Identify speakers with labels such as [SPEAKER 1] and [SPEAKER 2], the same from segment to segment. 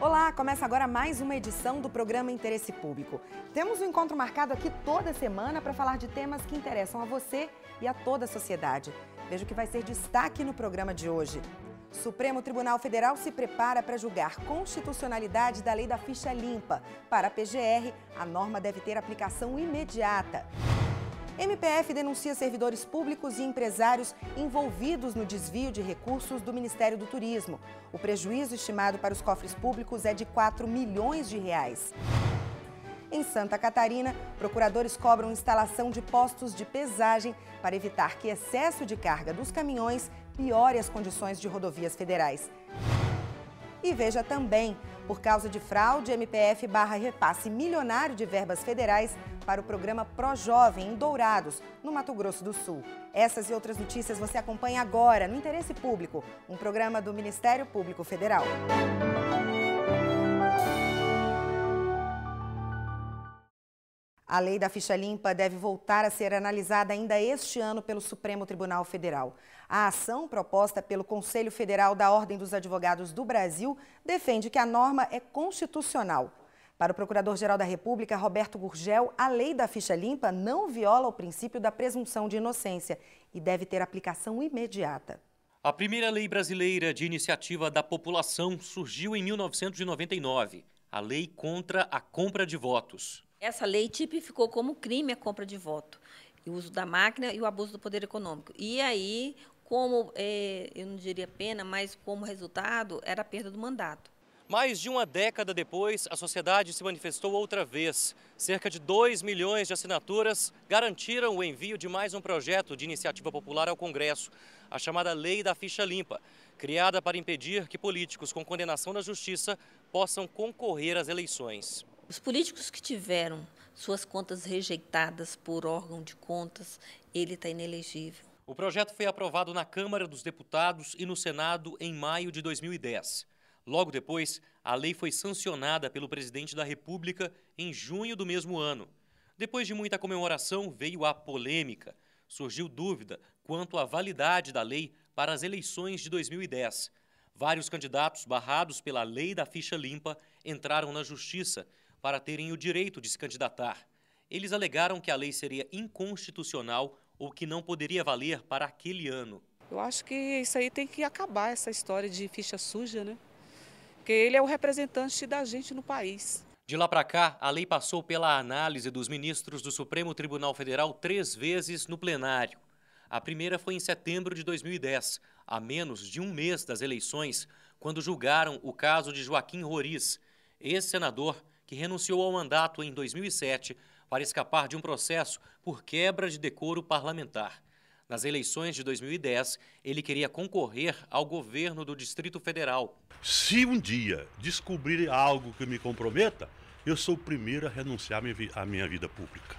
[SPEAKER 1] Olá, começa agora mais uma edição do programa Interesse Público. Temos um encontro marcado aqui toda semana para falar de temas que interessam a você e a toda a sociedade. Veja o que vai ser destaque no programa de hoje. Supremo Tribunal Federal se prepara para julgar constitucionalidade da lei da ficha limpa. Para a PGR, a norma deve ter aplicação imediata. MPF denuncia servidores públicos e empresários envolvidos no desvio de recursos do Ministério do Turismo. O prejuízo estimado para os cofres públicos é de 4 milhões de reais. Em Santa Catarina, procuradores cobram instalação de postos de pesagem para evitar que excesso de carga dos caminhões piore as condições de rodovias federais. E veja também, por causa de fraude, MPF barra repasse milionário de verbas federais para o programa ProJovem em Dourados, no Mato Grosso do Sul. Essas e outras notícias você acompanha agora no Interesse Público, um programa do Ministério Público Federal. A lei da ficha limpa deve voltar a ser analisada ainda este ano pelo Supremo Tribunal Federal. A ação proposta pelo Conselho Federal da Ordem dos Advogados do Brasil defende que a norma é constitucional. Para o Procurador-Geral da República, Roberto Gurgel, a lei da ficha limpa não viola o princípio da presunção de inocência e deve ter aplicação imediata.
[SPEAKER 2] A primeira lei brasileira de iniciativa da população surgiu em 1999, a Lei contra a Compra de Votos.
[SPEAKER 3] Essa lei tipificou como crime a compra de voto, o uso da máquina e o abuso do poder econômico. E aí, como, eu não diria pena, mas como resultado, era a perda do mandato.
[SPEAKER 2] Mais de uma década depois, a sociedade se manifestou outra vez. Cerca de 2 milhões de assinaturas garantiram o envio de mais um projeto de iniciativa popular ao Congresso, a chamada Lei da Ficha Limpa, criada para impedir que políticos com condenação na Justiça possam concorrer às eleições.
[SPEAKER 3] Os políticos que tiveram suas contas rejeitadas por órgão de contas, ele está inelegível.
[SPEAKER 2] O projeto foi aprovado na Câmara dos Deputados e no Senado em maio de 2010. Logo depois, a lei foi sancionada pelo presidente da República em junho do mesmo ano. Depois de muita comemoração, veio a polêmica. Surgiu dúvida quanto à validade da lei para as eleições de 2010. Vários candidatos barrados pela lei da ficha limpa entraram na Justiça para terem o direito de se candidatar. Eles alegaram que a lei seria inconstitucional ou que não poderia valer para aquele ano.
[SPEAKER 4] Eu acho que isso aí tem que acabar, essa história de ficha suja, né? Porque ele é o representante da gente no país.
[SPEAKER 2] De lá para cá, a lei passou pela análise dos ministros do Supremo Tribunal Federal 3 vezes no plenário. A primeira foi em setembro de 2010, a menos de um mês das eleições, quando julgaram o caso de Joaquim Roriz, ex-senador que renunciou ao mandato em 2007 para escapar de um processo por quebra de decoro parlamentar. Nas eleições de 2010, ele queria concorrer ao governo do Distrito Federal.
[SPEAKER 5] Se um dia descobrir algo que me comprometa, eu sou o primeiro a renunciar à minha vida pública.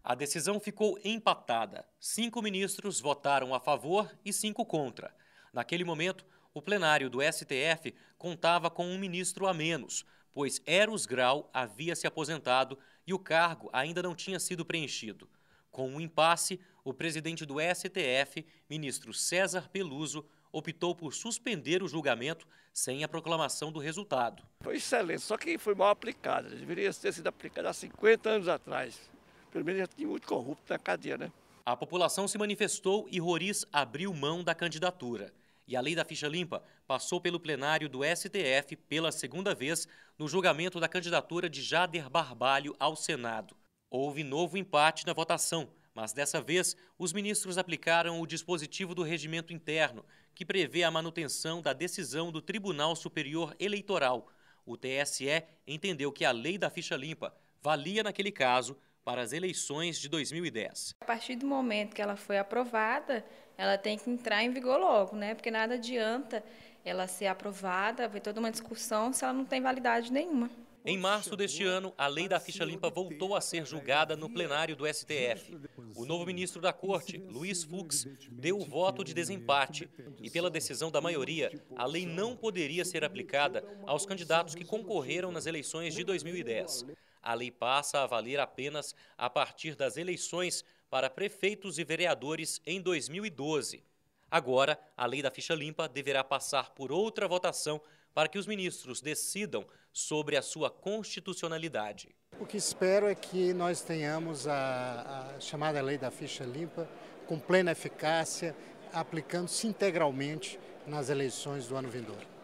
[SPEAKER 2] A decisão ficou empatada. 5 ministros votaram a favor e 5 contra. Naquele momento, o plenário do STF contava com um ministro a menos, pois Eros Grau havia se aposentado e o cargo ainda não tinha sido preenchido. Com um impasse, o presidente do STF, ministro César Peluso, optou por suspender o julgamento sem a proclamação do resultado.
[SPEAKER 6] Foi excelente, só que foi mal aplicada. Deveria ter sido aplicada há 50 anos atrás. Pelo menos já tinha muito corrupto na cadeia, né?
[SPEAKER 2] A população se manifestou e Roriz abriu mão da candidatura. E a lei da ficha limpa passou pelo plenário do STF pela segunda vez no julgamento da candidatura de Jader Barbalho ao Senado. Houve novo empate na votação, mas dessa vez os ministros aplicaram o dispositivo do regimento interno, que prevê a manutenção da decisão do Tribunal Superior Eleitoral. O TSE entendeu que a lei da ficha limpa valia naquele caso para as eleições de 2010.
[SPEAKER 7] A partir do momento que ela foi aprovada, ela tem que entrar em vigor logo, né? Porque nada adianta ela ser aprovada, haver toda uma discussão se ela não tem validade nenhuma.
[SPEAKER 2] Em março deste ano, a lei da ficha limpa voltou a ser julgada no plenário do STF. O novo ministro da Corte, Luiz Fux, deu o voto de desempate e, pela decisão da maioria, a lei não poderia ser aplicada aos candidatos que concorreram nas eleições de 2010. A lei passa a valer apenas a partir das eleições para prefeitos e vereadores em 2012. Agora, a lei da ficha limpa deverá passar por outra votação para que os ministros decidam sobre a sua constitucionalidade.
[SPEAKER 8] O que espero é que nós tenhamos a chamada lei da ficha limpa com plena eficácia, aplicando-se integralmente nas eleições do ano vindouro.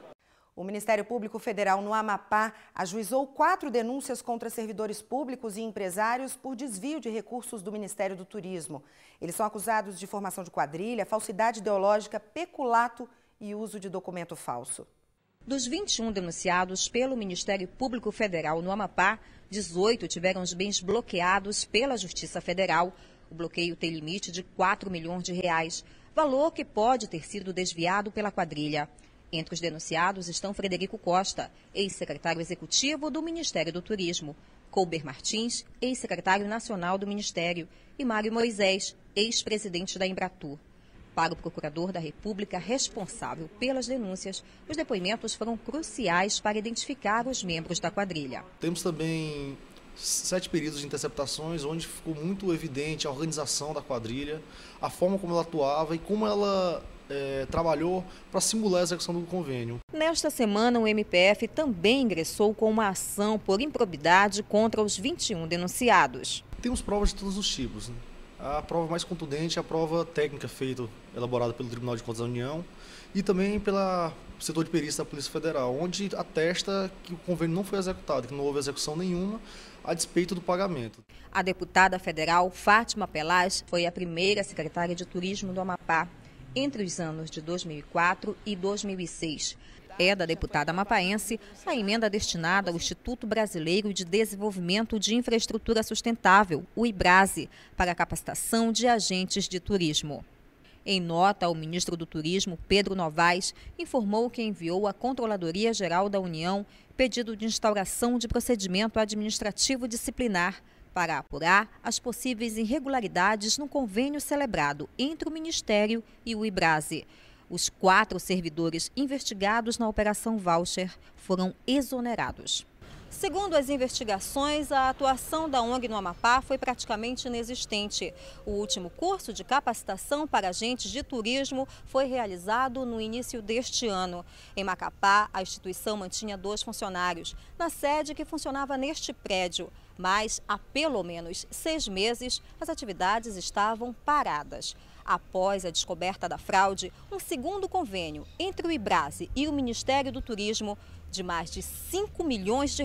[SPEAKER 1] O Ministério Público Federal no Amapá ajuizou 4 denúncias contra servidores públicos e empresários por desvio de recursos do Ministério do Turismo. Eles são acusados de formação de quadrilha, falsidade ideológica, peculato e uso de documento falso.
[SPEAKER 9] Dos 21 denunciados pelo Ministério Público Federal no Amapá, 18 tiveram os bens bloqueados pela Justiça Federal. O bloqueio tem limite de R$ 4 milhões, valor que pode ter sido desviado pela quadrilha. Entre os denunciados estão Frederico Costa, ex-secretário executivo do Ministério do Turismo, Colber Martins, ex-secretário nacional do Ministério, e Mário Moisés, ex-presidente da Embratur. Para o procurador da República responsável pelas denúncias, os depoimentos foram cruciais para identificar os membros da quadrilha.
[SPEAKER 10] Temos também 7 períodos de interceptações, onde ficou muito evidente a organização da quadrilha, a forma como ela atuava e como ela trabalhou para simular a execução do convênio.
[SPEAKER 9] Nesta semana, o MPF também ingressou com uma ação por improbidade contra os 21 denunciados.
[SPEAKER 10] Temos provas de todos os tipos, né? A prova mais contundente é a prova técnica elaborada pelo Tribunal de Contas da União e também pelo setor de perícia da Polícia Federal, onde atesta que o convênio não foi executado, que não houve execução nenhuma a despeito do pagamento.
[SPEAKER 9] A deputada federal Fátima Pelaz foi a primeira secretária de Turismo do Amapá entre os anos de 2004 e 2006. É da deputada amapaense a emenda destinada ao Instituto Brasileiro de Desenvolvimento de Infraestrutura Sustentável, o IBRASE, para a capacitação de agentes de turismo. Em nota, o ministro do Turismo, Pedro Novaes, informou que enviou à Controladoria Geral da União pedido de instauração de procedimento administrativo disciplinar para apurar as possíveis irregularidades no convênio celebrado entre o Ministério e o IBRASE. Os 4 servidores investigados na Operação Voucher foram exonerados. Segundo as investigações, a atuação da ONG no Amapá foi praticamente inexistente. O último curso de capacitação para agentes de turismo foi realizado no início deste ano. Em Macapá, a instituição mantinha 2 funcionários, na sede que funcionava neste prédio. Mas, há pelo menos 6 meses, as atividades estavam paradas. Após a descoberta da fraude, um segundo convênio entre o IBRASE e o Ministério do Turismo, de mais de R$ 5 milhões,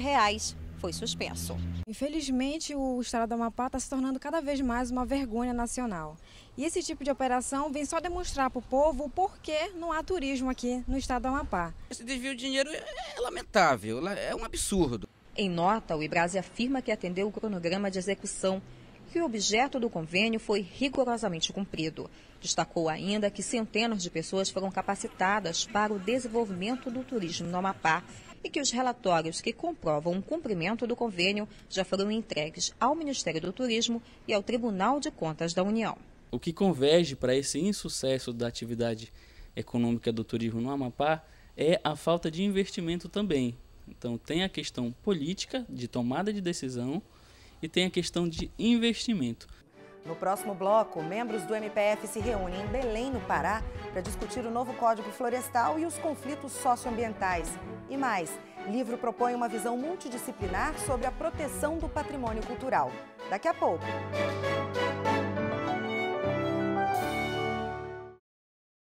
[SPEAKER 9] foi suspenso.
[SPEAKER 11] Infelizmente, o estado do Amapá está se tornando cada vez mais uma vergonha nacional. E esse tipo de operação vem só demonstrar para o povo o porquê não há turismo aqui no estado do Amapá.
[SPEAKER 12] Esse desvio de dinheiro é lamentável, é um absurdo.
[SPEAKER 9] Em nota, o IBRASE afirma que atendeu o cronograma de execução, que o objeto do convênio foi rigorosamente cumprido. Destacou ainda que centenas de pessoas foram capacitadas para o desenvolvimento do turismo no Amapá e que os relatórios que comprovam o cumprimento do convênio já foram entregues ao Ministério do Turismo e ao Tribunal de Contas da União.
[SPEAKER 13] O que converge para esse insucesso da atividade econômica do turismo no Amapá é a falta de investimento também. Então tem a questão política de tomada de decisão e tem a questão de investimento.
[SPEAKER 1] No próximo bloco, membros do MPF se reúnem em Belém, no Pará, para discutir o novo Código Florestal e os conflitos socioambientais. E mais, livro propõe uma visão multidisciplinar sobre a proteção do patrimônio cultural. Daqui a pouco.